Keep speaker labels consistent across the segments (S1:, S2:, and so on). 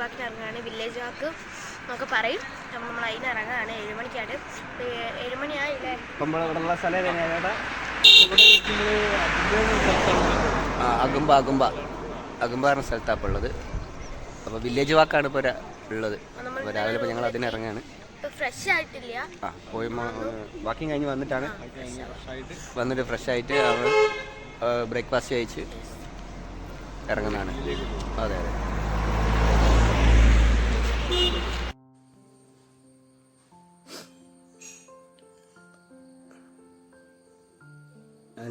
S1: വാക്കിന് ഇറങ്ങുകയാണ്. വില്ലേജ് വാക്ക് എന്നൊക്കെ പറയും. അപ്പം നമ്മൾ അതിന് ഇറങ്ങുകയാണ്. 7 മണിക്കാണ്. 7 മണിയായില്ലേ?
S2: അകുമ്പ പറഞ്ഞ സ്ഥലത്താണ് ഇപ്പോൾ ഉള്ളത്. അപ്പോൾ വില്ലേജ് വാക്കാണ് ഇപ്പോൾ ഉള്ളത്. അപ്പോൾ രാവിലെ ഇപ്പോൾ ഞങ്ങൾ അതിനിറങ്ങാണ്.
S1: ഫ്രഷ് ആയിട്ടില്ല.
S2: പോയി വാക്കിങ് കഴിഞ്ഞ് വന്നിട്ട് ഫ്രഷ് ആയിട്ട് അവൾ ബ്രേക്ക്ഫാസ്റ്റ് കഴിച്ച് ഇറങ്ങുന്നതാണ്. അതെ അതെ.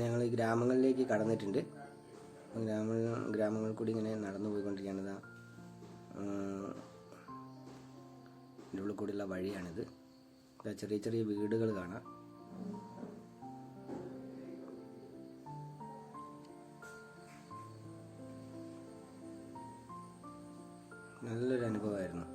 S2: ഞങ്ങൾ ഗ്രാമങ്ങളിലേക്ക് കടന്നിട്ടുണ്ട്. ഗ്രാമങ്ങളിൽ കൂടി ഇങ്ങനെ നടന്നു പോയിക്കൊണ്ടിരിക്കുകയാണ്. ഇതിൻ്റെ ഉള്ളിൽ കൂടിയുള്ള വഴിയാണിത്. ചെറിയ ചെറിയ വീടുകൾ കാണാം. നല്ലൊരു അനുഭവമായിരുന്നു.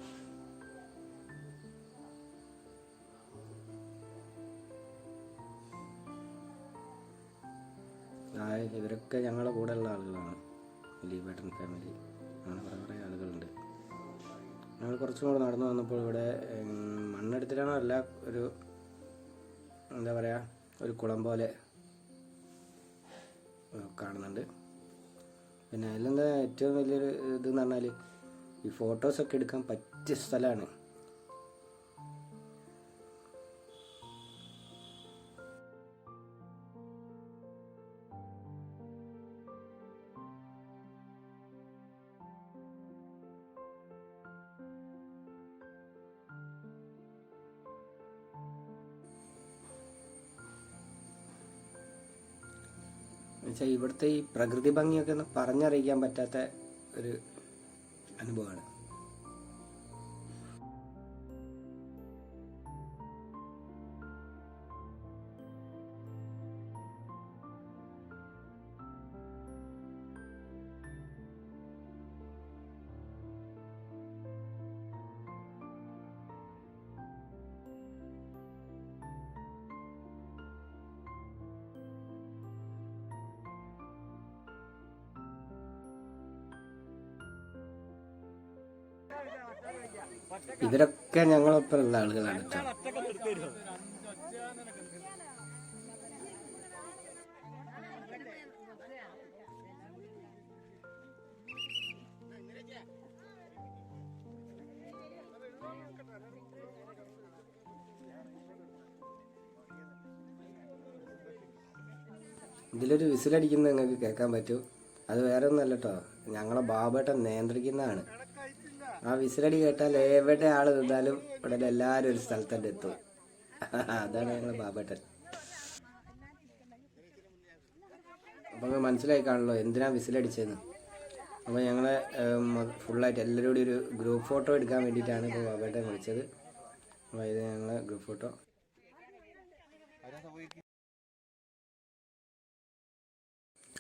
S2: ഇവരൊക്കെ ഞങ്ങളുടെ കൂടെ ഉള്ള ആളുകളാണ്. ലീബേട്ടൻ ഫാമിലി, അങ്ങനെ കുറേ ആളുകളുണ്ട്. ഞങ്ങൾ കുറച്ചും കൂടെ നടന്നു വന്നപ്പോൾ ഇവിടെ മണ്ണെടുത്തിട്ടാണോ അല്ല, ഒരു എന്താ പറയുക, ഒരു കുളം പോലെ കാണുന്നുണ്ട്. പിന്നെ അതിലെന്താ ഏറ്റവും വലിയൊരു ഇതെന്ന് പറഞ്ഞാൽ ഈ ഫോട്ടോസൊക്കെ എടുക്കാൻ പറ്റിയ സ്ഥലമാണ്. എന്നുവെച്ചാൽ ഇവിടുത്തെ ഈ പ്രകൃതി ഭംഗിയൊക്കെ ഒന്ന് പറഞ്ഞറിയിക്കാൻ പറ്റാത്ത ഒരു അനുഭവമാണ്. ഇവരൊക്കെ ഞങ്ങളൊപ്പമുള്ള ആളുകളാണ് കേട്ടോ. ഇതിലൊരു വിസിലടിക്കുന്നത് നിങ്ങൾക്ക് കേൾക്കാൻ പറ്റും. അത് വേറെ ഒന്നല്ല കേട്ടോ, ഞങ്ങളെ ബാബേട്ടൻ നിയന്ത്രിക്കുന്നതാണ്. ആ വിസിലടി കേട്ടാൽ എവിടെ ആൾ നിന്നാലും ഇവിടെ എല്ലാവരും ഒരു സ്ഥലത്തന്നെ എത്തും. അതാണ് ഞങ്ങളെ ബാബേട്ടൻ. അപ്പം മനസ്സിലായി കാണല്ലോ എന്തിനാ വിസിലടിച്ചതെന്ന്. അപ്പോൾ ഞങ്ങളെ ഫുള്ളായിട്ട് എല്ലാവരും കൂടി ഒരു ഗ്രൂപ്പ് ഫോട്ടോ എടുക്കാൻ വേണ്ടിയിട്ടാണ് ഇപ്പോൾ ബാബേട്ടൻ വിളിച്ചത്. അപ്പോൾ ഇത് ഞങ്ങളെ ഗ്രൂപ്പ് ഫോട്ടോ.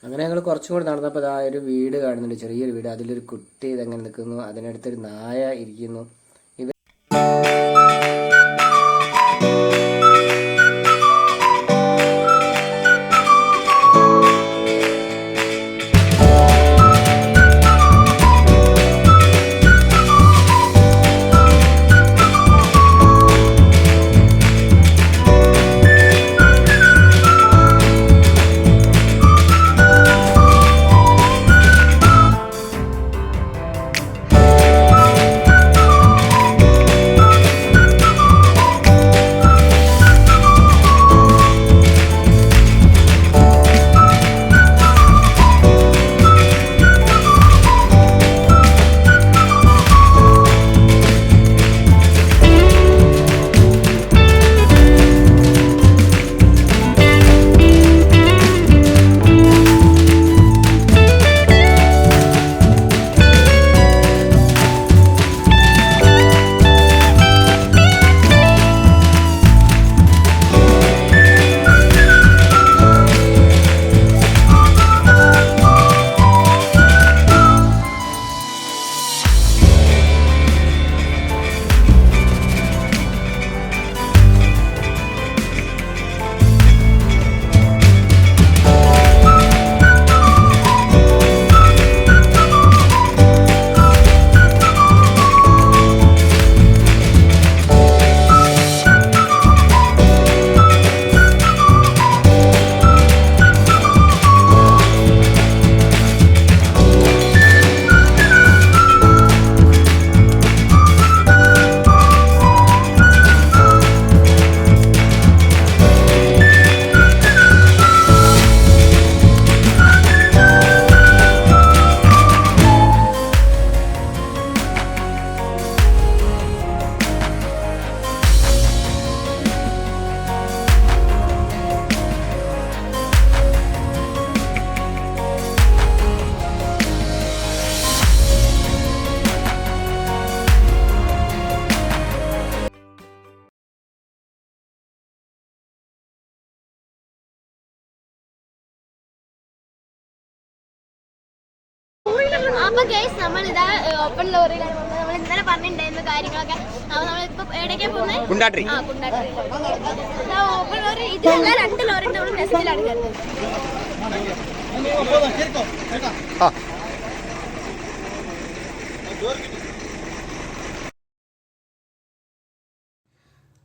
S2: അങ്ങനെ ഞങ്ങൾ കുറച്ചും കൂടി നടന്നപ്പോൾ ആ ഒരു വീട് കാണുന്നുണ്ട്, ചെറിയൊരു വീട്. അതിലൊരു കുട്ടി ഇതെങ്ങനെ നിൽക്കുന്നു, അതിനടുത്തൊരു നായ ഇരിക്കുന്നു.
S1: അപ്പൊ ഗൈസ് നമ്മൾ ഇതാ ഓപ്പൺ ലോറിയിലാണ് പോകുന്നത്. നമ്മൾ ഇന്നലെ പറഞ്ഞിട്ടുണ്ടായിരുന്ന കാര്യങ്ങളൊക്കെ. അപ്പൊ നമ്മളിപ്പോ എവിടേക്കാ പോകുന്നത്?
S2: കുണ്ടാട്രി.
S1: കുണ്ടാട്രി. ഓപ്പൺ ലോറി ഇതിലല്ല 2 ലോറി ഉണ്ട്. നമ്മൾ നെസ്റ്റിലാണ് കയറുന്നത്.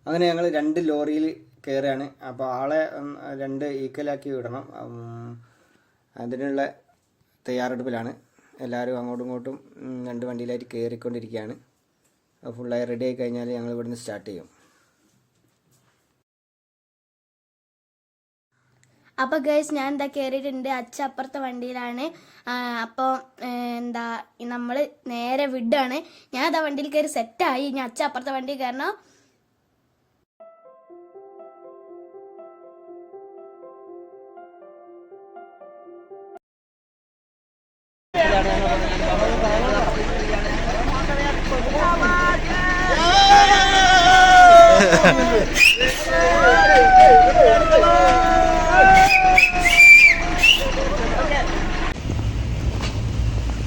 S2: അങ്ങനെ ഞങ്ങൾ 2 ലോറിയിൽ കയറുകയാണ്. അപ്പോൾ ആളെ 2 ഈക്വലാക്കി വിടണം. അതിനുള്ള തയ്യാറെടുപ്പിലാണ് എല്ലാവരും. അങ്ങോട്ടും ഇങ്ങോട്ടും 2 വണ്ടിയിലായിട്ട് കയറിക്കൊണ്ടിരിക്കുകയാണ്. ഫുള്ളായി റെഡി ആയി കഴിഞ്ഞാൽ ഞങ്ങൾ ഇവിടുന്ന് സ്റ്റാർട്ട് ചെയ്യും.
S1: അപ്പോൾ ഗൈസ് ഞാൻ എന്താ കയറിയിട്ടുണ്ട്. അപ്പുറത്തെ വണ്ടിയിലാണ്. അപ്പോൾ എന്താ നമ്മൾ നേരെ വിടാണ്. ഞാൻ അതാ വണ്ടിയിൽ കയറി സെറ്റായി. ഇനി അപ്പുറത്തെ വണ്ടിയിൽ കയറണം.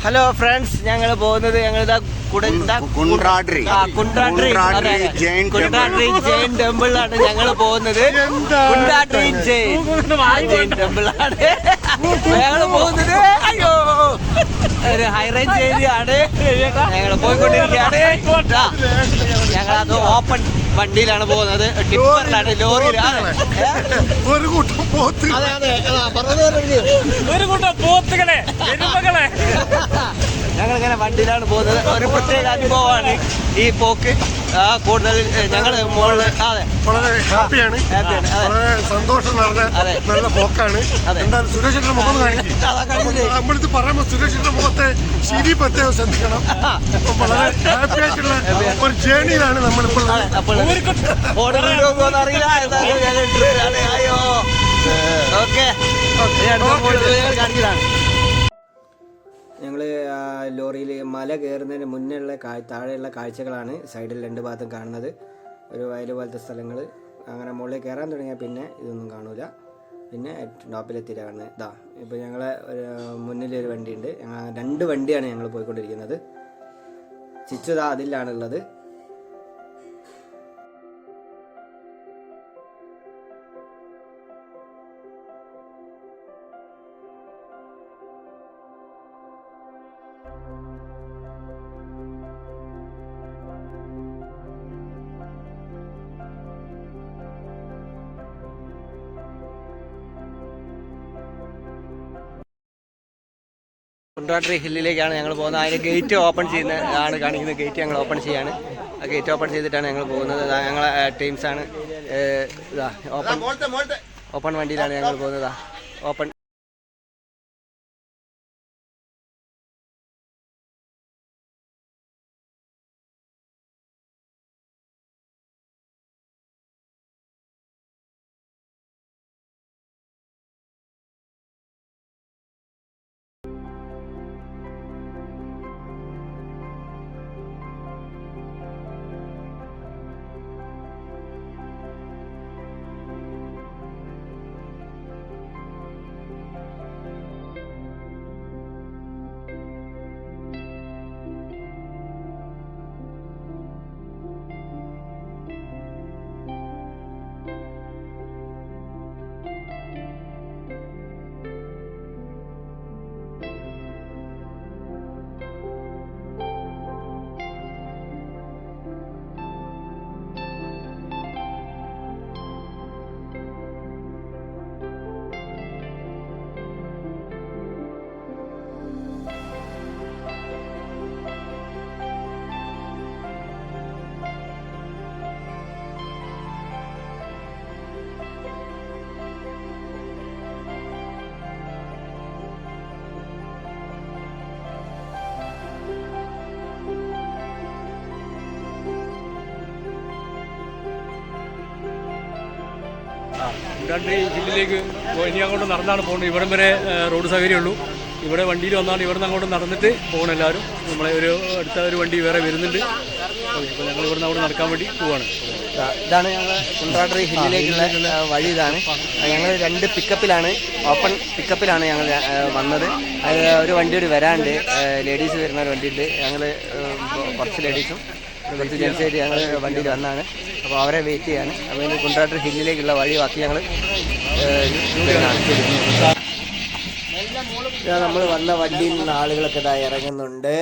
S2: ഹലോ ഫ്രണ്ട്സ്, ഞങ്ങൾ പോകുന്നത് ഞങ്ങളിതാ കുണ്ടാട്രി ജെയിൻ ടെമ്പിളിലാണ് ഞങ്ങൾ പോകുന്നത്. കുണ്ടാട്രി ജെയിൻ ടെമ്പിളാണ് ഞങ്ങൾ പോകുന്നത്. അയ്യോ, ഒരു ഹൈറേഞ്ച് ഏരിയ ആണ്. ഞങ്ങൾ പോയിക്കൊണ്ടിരിക്കുകയാണ്. ഞങ്ങളത് ഓപ്പൺ വണ്ടിയിലാണ് പോകുന്നത്. ടിപ്പറിലാണ്, ലോറിയിലാണ്.
S3: ഒരു കൂട്ടം പോത്ത്.
S2: അതെ അതെ,
S4: ഒരു കൂട്ടം പോത്തുകളെ
S2: ഞങ്ങളിങ്ങനെ വണ്ടിയിലാണ് പോകുന്നത്. ഒരു പ്രത്യേക അനുഭവമാണ് ഈ പോക്ക്. കൂടുതൽ ഞങ്ങൾ മുകളിൽ
S3: വളരെ ഹാപ്പിയാണ്, വളരെ സന്തോഷം നിറഞ്ഞ നല്ല പോക്കാണ്. എന്തായാലും സുരേഷിന്റെ മുഖം കാണിക്കും. നമ്മളിത് പറയുമ്പോൾ സുരേഷിന്റെ മുഖത്തെ ശരി പ്രത്യേകം ശ്രദ്ധിക്കണം. വളരെ ഹാപ്പി ആയിട്ടുള്ള ഒരു ജേണിയിലാണ് നമ്മളിപ്പോൾ.
S2: അയ്യോ, ഓക്കെ. ഞങ്ങൾ ലോറിയിൽ മല കയറുന്നതിന് മുന്നേ താഴെയുള്ള കാഴ്ചകളാണ് സൈഡിൽ 2 ഭാഗത്തും കാണുന്നത്. ഒരു വയൽ പോലത്തെ സ്ഥലങ്ങൾ. അങ്ങനെ മുകളിൽ കയറാൻ തുടങ്ങിയാൽ പിന്നെ ഇതൊന്നും കാണൂല. പിന്നെ ടോപ്പിലെത്തിയില്ല കാണുന്നത്. ഇതാ ഇപ്പോൾ ഞങ്ങളെ മുന്നിലൊരു വണ്ടിയുണ്ട്. 2 വണ്ടിയാണ് ഞങ്ങൾ പോയിക്കൊണ്ടിരിക്കുന്നത്. ചിച്ചുതാ അതിലാണുള്ളത്. കുണ്ടാട്രി ഹില്ലിലേക്കാണ് ഞങ്ങൾ പോകുന്നത്. അതിന് ഗേറ്റ് ഓപ്പൺ ചെയ്യുന്നതാണ് കാണിക്കുന്നത്. ഗേറ്റ് ഞങ്ങൾ ഓപ്പൺ ചെയ്യാണ്. ആ ഗേറ്റ് ഓപ്പൺ ചെയ്തിട്ടാണ് ഞങ്ങൾ പോകുന്നത്. ഞങ്ങളെ ടീംസാണ്. ഓപ്പൺ വണ്ടിയിലാണ് ഞങ്ങൾ പോകുന്നത്. ഓപ്പൺ
S4: കുണ്ടാട്രി ഹില്ലിലേക്ക് ഇനി അങ്ങോട്ട് നടന്നാണ് പോകുന്നത്. ഇവിടം വരെ റോഡ് സൗകര്യമുള്ളൂ. ഇവിടെ വണ്ടിയിൽ വന്നാൽ ഇവിടെ നിന്ന് അങ്ങോട്ട് നടന്നിട്ട് പോകണം എല്ലാവരും. നമ്മളെ അടുത്ത ഒരു വണ്ടി വേറെ വരുന്നുണ്ട്. അപ്പോൾ ഞങ്ങൾ ഇവിടെ നിന്ന് അവിടെ നടക്കാൻ വേണ്ടി പോവാണ്.
S2: ഇതാണ് ഞങ്ങൾ കുണ്ട്രാടറി ഹില്ലിലേക്കുള്ള വഴി. ഇതാണ് ഞങ്ങൾ 2 പിക്കപ്പിലാണ്, ഓപ്പൺ പിക്കപ്പിലാണ് ഞങ്ങൾ വന്നത്. ഒരു വണ്ടി കൂടി വരാണ്ട്, ലേഡീസ് വരുന്ന ഒരു വണ്ടി ഉണ്ട്. ഞങ്ങൾ കുറച്ച് ലേഡീസും കുറച്ച് ജെൻസായിട്ട് ഞങ്ങൾ വണ്ടിയിൽ വന്നാണ്. അപ്പോൾ അവരെ വെയിറ്റ് ചെയ്യാണ്. അപ്പോൾ കുണ്ട്രാടറി ഹില്ലിലേക്കുള്ള വഴി ബാക്കി ഞങ്ങൾ നമ്മൾ വന്ന വണ്ടിയിൽ നിന്ന് ആളുകളൊക്കെ ഇതായി ഇറങ്ങുന്നുണ്ട്.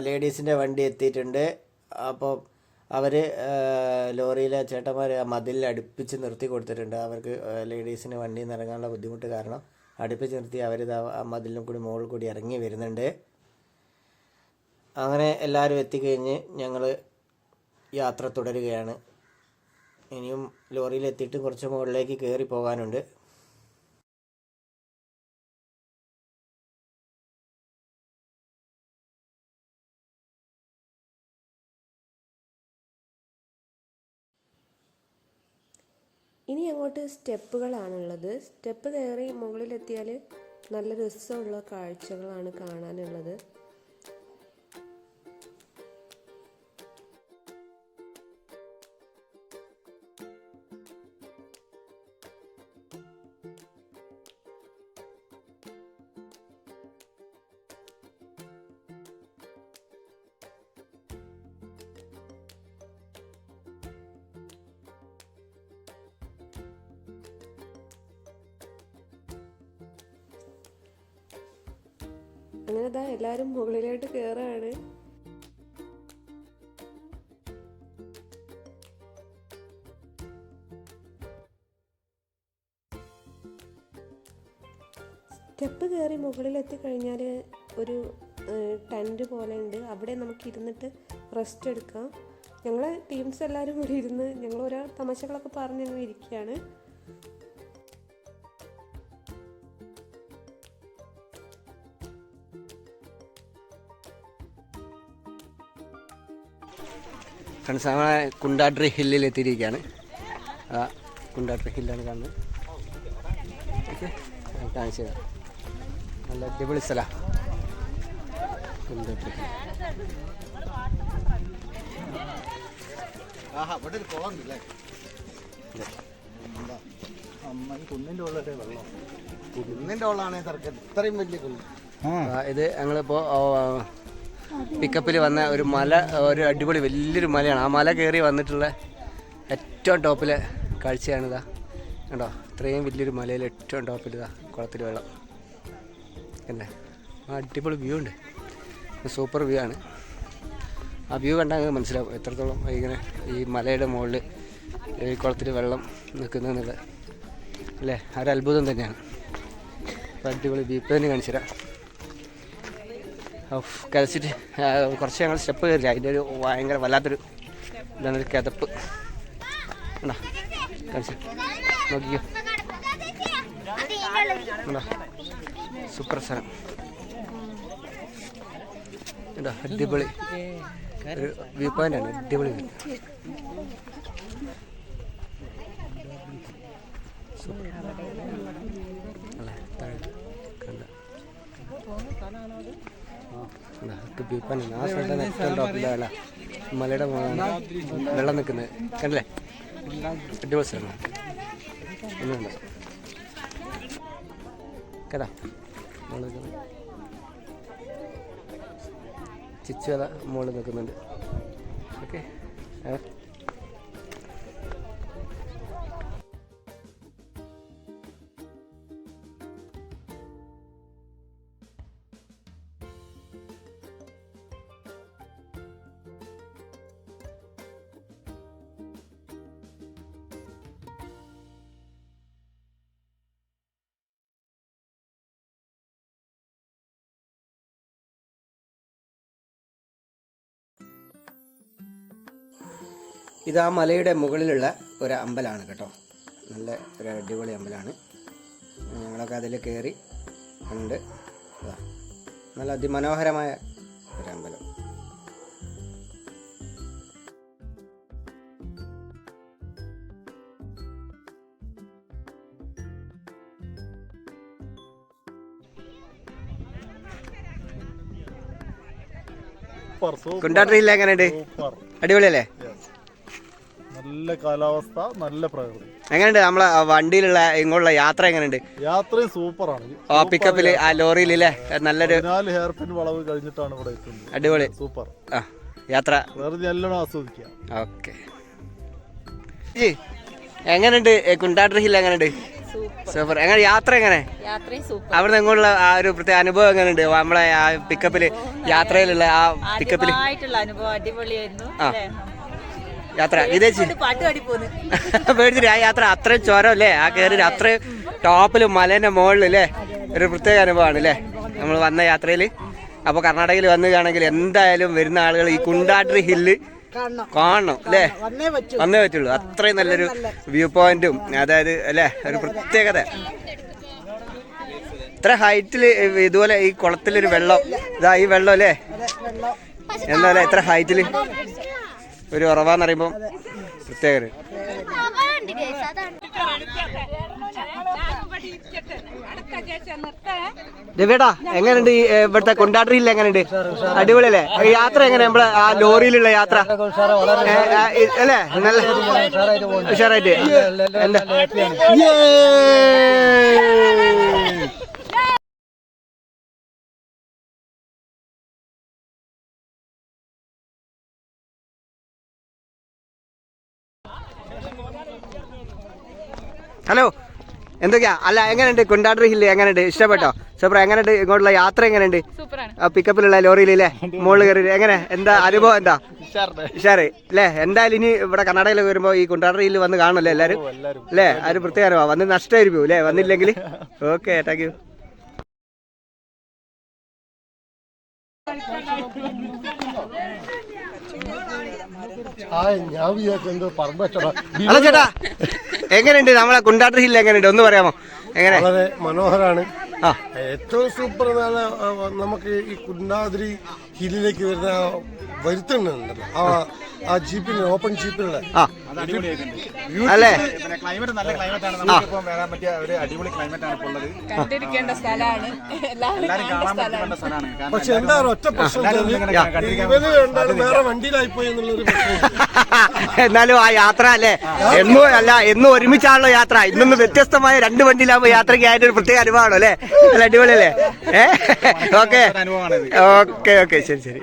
S2: ലേഡീസിൻ്റെ വണ്ടി എത്തിയിട്ടുണ്ട്. അപ്പോൾ അവർ ലോറിയിലെ ചേട്ടന്മാർ മതിലിൽ അടുപ്പിച്ച് നിർത്തി കൊടുത്തിട്ടുണ്ട്. അവർക്ക് ലേഡീസിന് വണ്ടിയിൽ നിന്ന് ഇറങ്ങാനുള്ള ബുദ്ധിമുട്ട് കാരണം അടുപ്പിച്ച് നിർത്തി അവരിത് ആ മതിലിനും കൂടി മുകളിൽ കൂടി ഇറങ്ങി വരുന്നുണ്ട്. അങ്ങനെ എല്ലാവരും എത്തിക്കഴിഞ്ഞ് ഞങ്ങൾ യാത്ര തുടരുകയാണ്. ഇനിയും ലോറിയിൽ എത്തിയിട്ട് കുറച്ച് മുകളിലേക്ക് കയറി പോകാനുണ്ട്.
S5: ഇനി അങ്ങോട്ട് സ്റ്റെപ്പുകളാണുള്ളത്. സ്റ്റെപ്പ് കയറി മുകളിലെത്തിയാൽ നല്ല രസമുള്ള കാഴ്ചകളാണ് കാണാനുള്ളത്. അങ്ങനെ ഇതാ എല്ലാവരും മുകളിലോട്ട് കയറാണ്. സ്റ്റെപ്പ് കയറി മുകളിലെത്തി കഴിഞ്ഞാൽ ഒരു ടെൻറ്റ് പോലെ ഉണ്ട്. അവിടെ നമുക്ക് ഇരുന്നിട്ട് റെസ്റ്റ് എടുക്കാം. ഞങ്ങളെ ടീംസ് എല്ലാവരും കൂടി ഇരുന്ന് ഞങ്ങൾ ഓരോ തമാശകളൊക്കെ പറഞ്ഞ് ഞങ്ങൾ ഇരിക്കുകയാണ്.
S2: ഫ്രണ്ട്സ്, നമ്മളെ കുണ്ട്രാടറി ഹില്ലിൽ എത്തിയിരിക്കുകയാണ്. കുണ്ട്രാടറി ഹില്ലാണ് കാണുന്നത്. ഓക്കെ, കാണിച്ചു തരാം. നല്ല അടിപൊളി സ്ഥലമാണ് കുണ്ട്രാടറി ഹിൽ. ഇത് ഞങ്ങളിപ്പോൾ പിക്കപ്പിൽ വന്ന ഒരു മല, ഒരു അടിപൊളി വലിയൊരു മലയാണ്. ആ മല കയറി വന്നിട്ടുള്ള ഏറ്റവും ടോപ്പിലെ കാഴ്ചയാണിതാ. കണ്ടോ, ഇത്രയും വലിയൊരു മലയിൽ ഏറ്റവും ടോപ്പിലിതാ കുളത്തിൽ വെള്ളം അല്ലേ. ആ അടിപൊളി വ്യൂ ഉണ്ട്, സൂപ്പർ വ്യൂ ആണ്. ആ വ്യൂ കണ്ടാൽ മനസ്സിലാവും എത്രത്തോളം ഇങ്ങനെ ഈ മലയുടെ മുകളിൽ ഈ കുളത്തിൽ വെള്ളം നിൽക്കുന്നതെന്നുള്ളത് അല്ലേ. ഒരു അത്ഭുതം തന്നെയാണ്. അപ്പോൾ അടിപൊളി വ്യൂ തന്നെ കാണിച്ചു തരാം. കരച്ചിട്ട് കുറച്ച് ഞങ്ങൾ സ്റ്റെപ്പ് കയറില്ല. അതിൻ്റെ ഒരു ഭയങ്കര വല്ലാത്തൊരു ഇതാണ്, ഒരു കിതപ്പ്. ഉണ്ടോ കഴിച്ച് നോക്കിക്കോ. ഉണ്ടോ, സൂപ്പർ സ്ഥലം. ഉണ്ടോ, അടിപൊളി ഒരു വ്യൂ പോയിൻ്റാണ്. അടിപൊളി വ്യൂ. സൂപ്പർ അല്ലേ. താഴെ കണ്ട വ്യൂ പോയിൻ്റ്. ആ സ്ഥലത്താണ് ഏറ്റവും ടോപ്പിലെ വെള്ളം, മലയുടെ വെള്ളം നിൽക്കുന്നത് കണ്ടല്ലേ. അടിപൊളി സ്ഥലമാണ്. ഒന്നുമില്ല കേട്ടാ. ചിച്ചുവല മുകളിൽ നിൽക്കുന്നുണ്ട്. ഓക്കെ, ഇത് ആ മലയുടെ മുകളിലുള്ള ഒരു അമ്പലമാണ് കേട്ടോ. നല്ല ഒരു അടിപൊളി അമ്പലമാണ്. ഞങ്ങളൊക്കെ അതിൽ കയറി കണ്ട്. നല്ല അതിമനോഹരമായ ഒരു അമ്പലം. കുണ്ട്രാടറിയിൽ എങ്ങനെയുണ്ട്? അടിപൊളിയല്ലേ?
S3: നല്ല
S6: നല്ല കാലാവസ്ഥ, നല്ല പ്രകൃതി.
S2: എങ്ങനെയുണ്ട് നമ്മളെ വണ്ടിയിലുള്ള ഇങ്ങോട്ടുള്ള യാത്ര? എങ്ങനെയുണ്ട്?
S6: യാത്രയും സൂപ്പറാണ്.
S2: ആ പിക്കപ്പില് ആ ലോറിയിലല്ലേ നല്ലൊരു
S6: 4 ഹെയർ പിൻ വളവ് കഴിഞ്ഞിട്ടാണ് ഇവിടെ എത്തുന്നത്.
S2: അടിപൊളി
S6: സൂപ്പർ
S2: ആ യാത്ര.
S6: പ്രകൃതി നല്ലോണം ആസ്വദിക്കാം.
S2: ഓക്കെ. എങ്ങനെയുണ്ട് കുണ്ടാട്രി ഹിൽ? എങ്ങനെയുണ്ട്? സൂപ്പർ. എങ്ങനെ യാത്ര? എങ്ങനെ അവിടെ നിങ്ങോട്ടുള്ള ആ ഒരു പ്രത്യേക അനുഭവം എങ്ങനെയുണ്ട്? നമ്മളെ ആ പിക്കപ്പില് യാത്രയിലുള്ള ആ പിക്കപ്പില് ആ യാത്ര വിദേശി പേടിച്ചിട്ട് ആ യാത്ര അത്രയും ചോരം അല്ലേ? ആ കയറി അത്രയും ടോപ്പില് മലേന്റെ മുകളിൽ അല്ലേ? ഒരു പ്രത്യേക അനുഭവമാണ് അല്ലേ നമ്മൾ വന്ന യാത്രയിൽ. അപ്പോൾ കർണാടകയിൽ വന്നുകയാണെങ്കിൽ എന്തായാലും വരുന്ന ആളുകൾ ഈ കുണ്ടാട്രി ഹില്ല് കാണണം അല്ലേ? വന്നേ പറ്റുള്ളൂ. അത്രയും നല്ലൊരു വ്യൂ പോയിന്റും അതായത് അല്ലേ ഒരു പ്രത്യേകത. ഇത്ര ഹൈറ്റിൽ ഇതുപോലെ ഈ കുളത്തിലൊരു വെള്ളം, ഇതാ ഈ വെള്ളം അല്ലേ എന്താ അല്ലേ ഇത്ര ഹൈറ്റിൽ ഒരു ഉറവാന്ന് പറയുമ്പോൾ പ്രത്യേകത. രവിയേട്ടാ എങ്ങനെയുണ്ട് ഇവിടുത്തെ കുണ്ടാട്രിയിൽ? എങ്ങനെയുണ്ട്? അടിപൊളിയല്ലേ? യാത്ര എങ്ങനെ നമ്മളെ ആ ലോറിയിലുള്ള യാത്ര അല്ലേ? നല്ല ഉഷാറായിട്ട് എന്താ ഹലോ എന്തൊക്കെയാ? അല്ല എങ്ങനെയുണ്ട് കുണ്ടാട്രി ഹില്ല്? എങ്ങനെയുണ്ട്? ഇഷ്ടപ്പെട്ടോ? സൂപ്പർ. എങ്ങനെയുണ്ട് ഇങ്ങോട്ടുള്ള യാത്ര? എങ്ങനെയുണ്ട് പിക്കപ്പിലുള്ള ലോറിയിലല്ലേ മുകളിൽ കയറി? എങ്ങനെ എന്താ അനുഭവം? എന്താ ഉഷാറ് അല്ലേ? എന്തായാലും ഇനി ഇവിടെ കർണാടകയിൽ വരുമ്പോൾ ഈ കുണ്ടാട്രി ഹില്ല് വന്ന് കാണുമല്ലോ എല്ലാവരും അല്ലേ? ആ ഒരു പ്രത്യേക അനുഭവം. വന്ന് നഷ്ടമായിരിക്കും അല്ലേ വന്നില്ലെങ്കിൽ? Okay, thank you. ഹലോ ചേട്ടാ എങ്ങനെയുണ്ട് നമ്മളെ കുണ്ടാട്രി ഹില്ല്? എങ്ങനെയുണ്ട് ഒന്ന് പറയാമോ? എങ്ങനെ?
S3: വളരെ മനോഹരാണ്. ഏറ്റവും സൂപ്പർ നമുക്ക് ഈ കുണ്ടാദ്രി ഹില്ലിലേക്ക് വരുന്ന വരുത്തുന്നുണ്ടല്ലോ ആ ജീപ്പിൽ ഓപ്പൺ ജീപ്പിലുള്ള
S2: അല്ലേ?
S7: ക്ലൈമറ്റ് നല്ല ക്ലൈമറ്റ് ആണ്. നമുക്കിപ്പോൾ വരാൻ പറ്റിയ ഒരു അടിപൊളി ക്ലൈമറ്റ് ആണ് ഇപ്പോൾ ഉള്ളത്.
S8: കണ്ടിരിക്കേണ്ട സ്ഥലമാണ്.
S7: എല്ലാവരും കാണാൻ പറ്റേണ്ട സ്ഥലമാണ്.
S3: പക്ഷെ എന്താ ഒറ്റ പ്രശ്നം, ഇവര് രണ്ടാളും വേറെ വണ്ടിയിലായി പോയി എന്നുള്ളൊരു
S2: എന്നാലും ആ യാത്ര അല്ലേ എന്നും അല്ല എന്നും ഒരുമിച്ചാണല്ലോ യാത്ര. ഇന്നൊന്ന് വ്യത്യസ്തമായ 2 വണ്ടിയിലാകുമ്പോൾ യാത്രയ്ക്ക് ആയിട്ട് ഒരു പ്രത്യേക അനുഭവമാണോ അല്ലേ? അല്ല അടിപൊളിയല്ലേ? ഓക്കെ ഓക്കെ ഓക്കെ ശരി ശരി.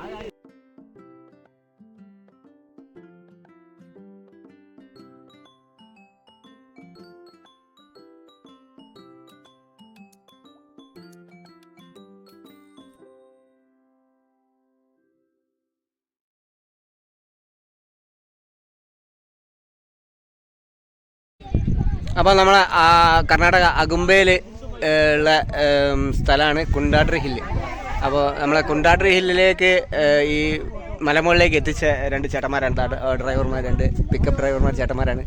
S2: അപ്പോൾ നമ്മളെ കർണാടക അഗുംബയിൽ ഉള്ള സ്ഥലമാണ് കുണ്ടാട്രി ഹില്ല്. അപ്പോൾ നമ്മളെ കുണ്ടാട്രി ഹില്ലിലേക്ക് ഈ മലമുകളിലേക്ക് എത്തിച്ച 2 ചേട്ടന്മാരാണ്, ഡ്രൈവർമാർ, 2 പിക്കപ്പ് ഡ്രൈവർമാർ ചേട്ടന്മാരാണ്.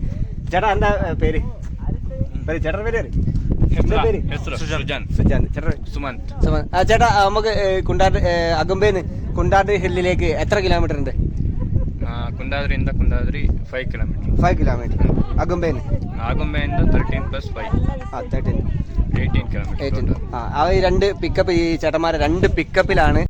S2: ചേട്ടാ എന്താ പേര്? ചേട്ടൻ്റെ പേര്? ചേട്ടാ നമുക്ക് അഗുംബയിൽ നിന്ന് കുണ്ടാട്രി ഹില്ലിലേക്ക് എത്ര കിലോമീറ്റർ ഉണ്ട്?
S4: ಕುಂದಾದ್ರಿಯಿಂದ ಕುಂದಾದ್ರಿ 5 ಕಿಲೋಮೀಟರ್.
S2: 5 ಕಿಲೋಮೀಟರ್. ಆಗುಂಬೆಯಿಂದ
S4: 13 + 5 18 ಕಿಲೋಮೀಟರ್.
S2: ആ ഈ 2 പിക്കപ്പ്, ഈ ചേട്ടന്മാരെ 2 പിക്കപ്പിലാണ്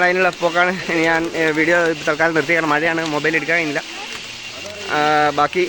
S2: ഞങ്ങൾ അതിനുള്ള പോക്കാണ്. ഞാൻ വീഡിയോ തൽക്കാലം നിർത്തിയാണ്, മഴയാണ്, മൊബൈൽ എടുക്കാൻ കഴിയില്ല. ബാക്കി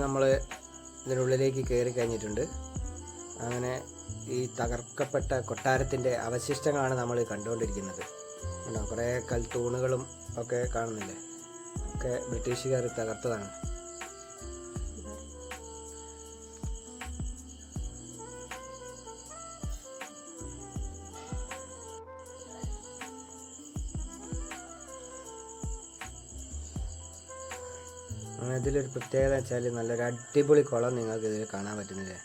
S2: നമ്മൾ ഇതിനുള്ളിലേക്ക് കയറി കഴിഞ്ഞിട്ടുണ്ട്. അങ്ങനെ ഈ തകർക്കപ്പെട്ട കൊട്ടാരത്തിൻ്റെ അവശിഷ്ടങ്ങളാണ് നമ്മൾ കണ്ടുകൊണ്ടിരിക്കുന്നത്. ഉണ്ടോ, കുറേ കൽത്തൂണുകളും ഒക്കെ കാണുന്നില്ലേ, ഒക്കെ ബ്രിട്ടീഷുകാർ തകർത്തതാണ്. ഇതിലൊരു പ്രത്യേകത വെച്ചാൽ നല്ലൊരു അടിപൊളി കുളം നിങ്ങൾക്ക് ഇതിൽ കാണാൻ പറ്റുന്നില്ലേ,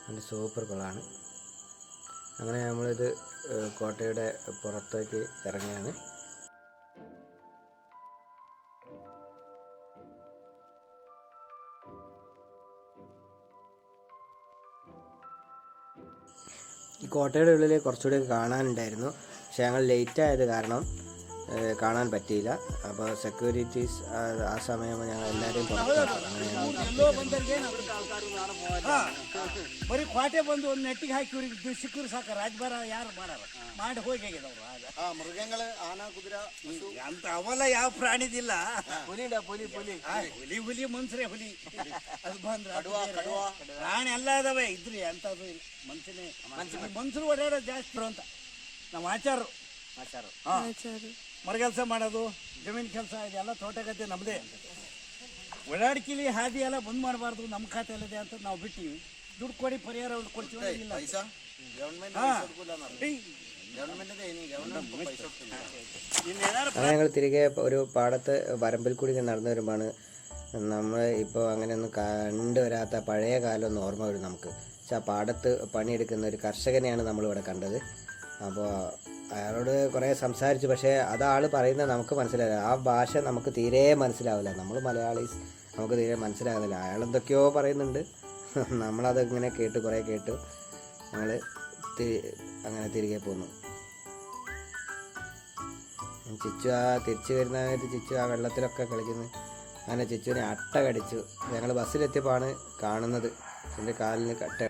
S2: നല്ല സൂപ്പർ കുളമാണ്. അങ്ങനെ നമ്മളിത് കോട്ടയുടെ പുറത്തേക്ക് ഇറങ്ങിയാണ്. ഈ കോട്ടയുടെ ഉള്ളിൽ കുറച്ചുകൂടി കാണാനുണ്ടായിരുന്നു, പക്ഷെ ഞങ്ങൾ ലേറ്റ് ആയത് കാരണം കാണാൻ പറ്റിയില്ല. അപ്പോൾ സെക്യൂരിറ്റീസ് ആ സമയം ഞങ്ങൾ എല്ലാവരെയും
S8: ಬರೀ ಕೋಟೆ ಬಂದು ಒಂದು ನೆಟ್ಟಿಗೆ ಹಾಕಿ ಇವ್ರಿಗೆ ಸಿಕ್ಕರು ಸಾಕ ರಾಜಭಾರ ಯಾರು ಮಾಡಿ ಹೋಗಿದವ್ರು.
S7: മൃഗങ്ങള് ആന കുതിര
S8: ಅಂತ ಅವೆಲ್ಲ ಯಾವ ಪ್ರಾಣಿದಿಲ್ಲ.
S7: പുലി
S8: ಹುಲಿ ಹುಲಿ ಮನ್ಸರೇ ಹುಲಿ ಅದು ಬಂದ್ರೆ ಪ್ರಾಣಿ ಎಲ್ಲ ಅದಾವೆ ಇದ್ರಿ ಅಂತದು ಇಲ್ಲ. ಮನ್ಸರು ಓಡಾಡೋದು ಜಾಸ್ತಿ ಅಂತ ನಮ್ಮ ಆಚಾರರು ಮರ ಕೆಲಸ ಮಾಡೋದು, ಜಮೀನು ಕೆಲಸ, ಇದೆಲ್ಲ ತೋಟಗದ್ದೆ ನಮ್ಮದೇ. ಓಡಾಡ್ಕಿಲಿ ಹಾದಿ ಎಲ್ಲ ಬಂದ್ ಮಾಡಬಾರ್ದು, ನಮ್ಮ ಖಾತೆ ಅಲ್ಲದೆ ಅಂತ ನಾವು ಬಿಟ್ಟಿವಿ. ದುಡ್ಡು ಕೊಡಿ ಪರಿಹಾರ ಕೊಡ್ತೀವಿ.
S2: അങ്ങനെ ഞങ്ങൾ തിരികെ ഒരു പാടത്ത് വരമ്പിൽ കൂടി നടന്നു വരുമ്പോഴാണ് നമ്മൾ ഇപ്പോൾ അങ്ങനെയൊന്നും കണ്ടുവരാത്ത പഴയ കാലം ഒന്ന് ഓർമ്മ വരും നമുക്ക്. പക്ഷെ ആ പാടത്ത് പണിയെടുക്കുന്ന ഒരു കർഷകനെയാണ് നമ്മളിവിടെ കണ്ടത്. അപ്പോൾ അയാളോട് കുറേ സംസാരിച്ചു, പക്ഷേ അതാൾ പറയുന്നത് നമുക്ക് മനസ്സിലാവില്ല. ആ ഭാഷ നമുക്ക് തീരെ മനസ്സിലാവില്ല. നമ്മൾ മലയാളീസ്, നമുക്ക് തീരെ മനസ്സിലാകുന്നില്ല. അയാൾ എന്തൊക്കെയോ പറയുന്നുണ്ട്, നമ്മളത് ഇങ്ങനെ കേട്ട് കുറേ കേട്ടു. ഞങ്ങൾ അങ്ങനെ തിരികെ പോന്നു. ചിച്ചു തിരിച്ചു വരുന്നതായിട്ട് ചിച്ചു ആ വെള്ളത്തിലൊക്കെ കളിക്കുന്നു. അങ്ങനെ ചിച്ചുവിനെ അട്ട കടിച്ചു. ഞങ്ങൾ ബസ്സിലെത്തിയപ്പോഴാണ് കാണുന്നത് എൻ്റെ കാലിന് കട്ട.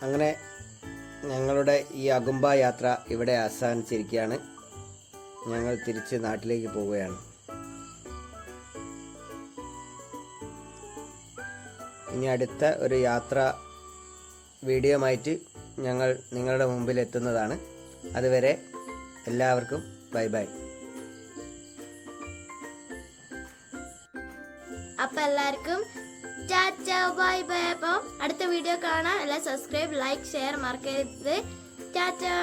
S2: അങ്ങനെ ഞങ്ങളുടെ ഈ അകുംബ യാത്ര ഇവിടെ അവസാനിച്ചിരിക്കുകയാണ്. ഞങ്ങൾ തിരിച്ച് നാട്ടിലേക്ക് പോവുകയാണ്. ഇനി അടുത്ത ഒരു യാത്ര വീഡിയോ ആയിട്ട് ഞങ്ങൾ നിങ്ങളുടെ മുമ്പിൽ എത്തുന്നതാണ്. അതുവരെ എല്ലാവർക്കും ബൈ ബൈ.
S1: അപ്പൊ എല്ലാവർക്കും ടാറ്റാ ബൈ ബൈ. അപ്പം അടുത്ത വീഡിയോ കാണാം. എല്ലാം സബ്സ്ക്രൈബ്, ലൈക്ക്, ഷെയർ മറക്കരുത്. ടാറ്റാ.